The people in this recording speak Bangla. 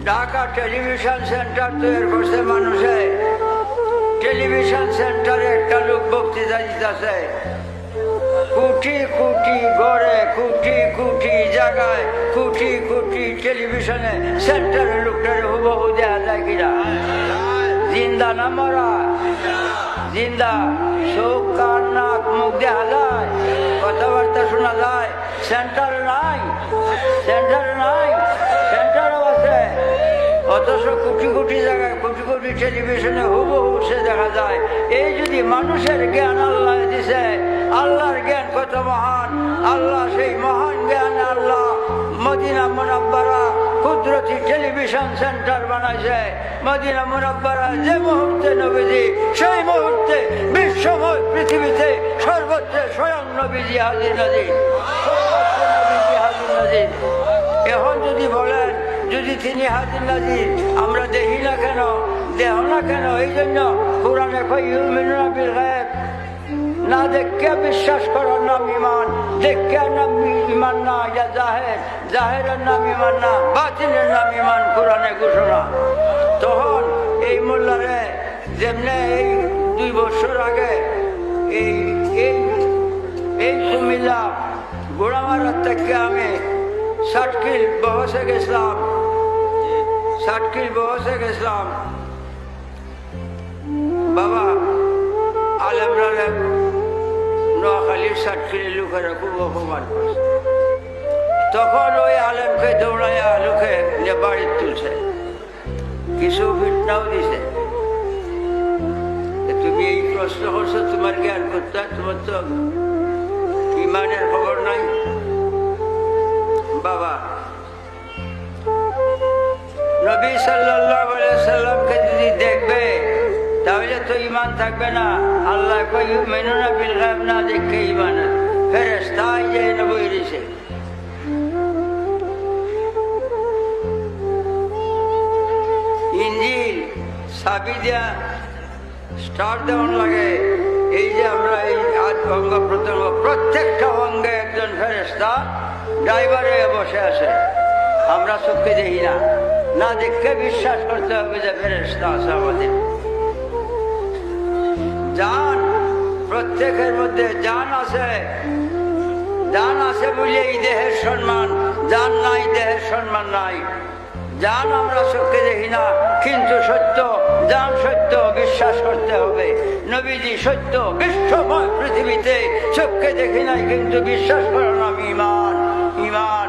ঢাকা টেলিভিশন সেন্টার তৈরি করছে মানুষে। টেলিভিশন সেন্টারে একটা লোক বক্তৃতা দিতেছে, কোটি কোটি গড়ে, কোটি কোটি জায়গায়, কোটি কোটি টেলিভিশনে সেন্টারের লোকটারে হুবহু দেখা যায় কিনা? জিন্দা না মরা? জিন্দা। চোখ কান নাক মুখ দেখা যায়, কথাবার্তা শোনা যায়। সেন্টার নাই, সেন্টার নাই, সেন্টারও আছে, অথচ কোটি কোটি জায়গায়, কোটি কোটি টেলিভিশনে হুবহু সে দেখা যায়। এই যদি মানুষের জ্ঞান আল্লাহ দিছে, আল্লাহর জ্ঞান কত মহান! আল্লাহ সেই মহান জ্ঞান আল্লাহ মদিনা মুনাব্বারা কুদরতি টেলিভিশন সেন্টার বানাইছে। মদিনা মুনাব্বারা যে মুহূর্তে নবীজি, সেই মুহূর্তে বিশ্বময় পৃথিবীতে সর্বোচ্চ স্বয়ং নবীজি হাজির নাজির, নবীজি হাজির নাজির। এখন যদি বলেন, যদি তিনি হাজির নাজির আমরা দেখি না কেন, দেহ না কেন? এই জন্য কোরআনে কয় ইউমিনুনা বিল গায়ব, না দেখে বিশ্বাস করার নাম ইমান, দেখে নাম ইমান না, এটা জাহের, জাহেরের নাম ইমান না, বাতিনের নাম ইমান, কোরআনে ঘোষণা। তখন এই মোল্লারে যেমনে এই 2 বছর আগে এই এই এই কুমিল্লা গোড়ামারার থেকে আমি 60 কিল বহসে গেছিলাম, 60 কিল বহসে গেছিলাম। বাবা আলেমরা নোয়াখালীর 60 কিলের লোকেরা খুব অপমান করছে। তখন ওই আলেমকে দৌড়াইয়া লোকে যে বাড়ি তুলছে, কিছু ফিটনাও দিছে। তুমি এই প্রশ্ন করছো, তোমার জ্ঞান করতে, তোমার তো ইমানের খবর নাই। বাবা নবী সাল্লাল্লাহু আলাইহি সাল্লামকে যদি দেখবে তাহলে তো ইমান থাকবে না। আল্লাহ কই ইউমিনুনা বিল গায়ব, না দেখে ইমান। ফেরেশতাই যে নবী দিছে। ইনজিল চাবি দিয়া স্টার্ট দেওয়ার লাগে। এই যে আমরা এই অঙ্গ প্রত্যঙ্গ, প্রত্যেকটা অঙ্গে একজন ফেরেশতা ড্রাইভারে বসে আছে। আমরা চোখে দেখি না, না দেখে বিশ্বাস করতে হবে যে ফেরেশতা আছে আমাদের। জান, প্রত্যেকের মধ্যে জান আছে। জান আছে বলে এই দেহের সম্মান, জান নাই দেহের সম্মান নাই। জান আমরা চোখে দেখি না, কিন্তু সত্য, জান সত্য, বিশ্বাস করতে হবে। নবীজি সত্য, বিশ্বময় পৃথিবীতে চোখে দেখি নাই, কিন্তু বিশ্বাস করার নাম ইমান। ইমান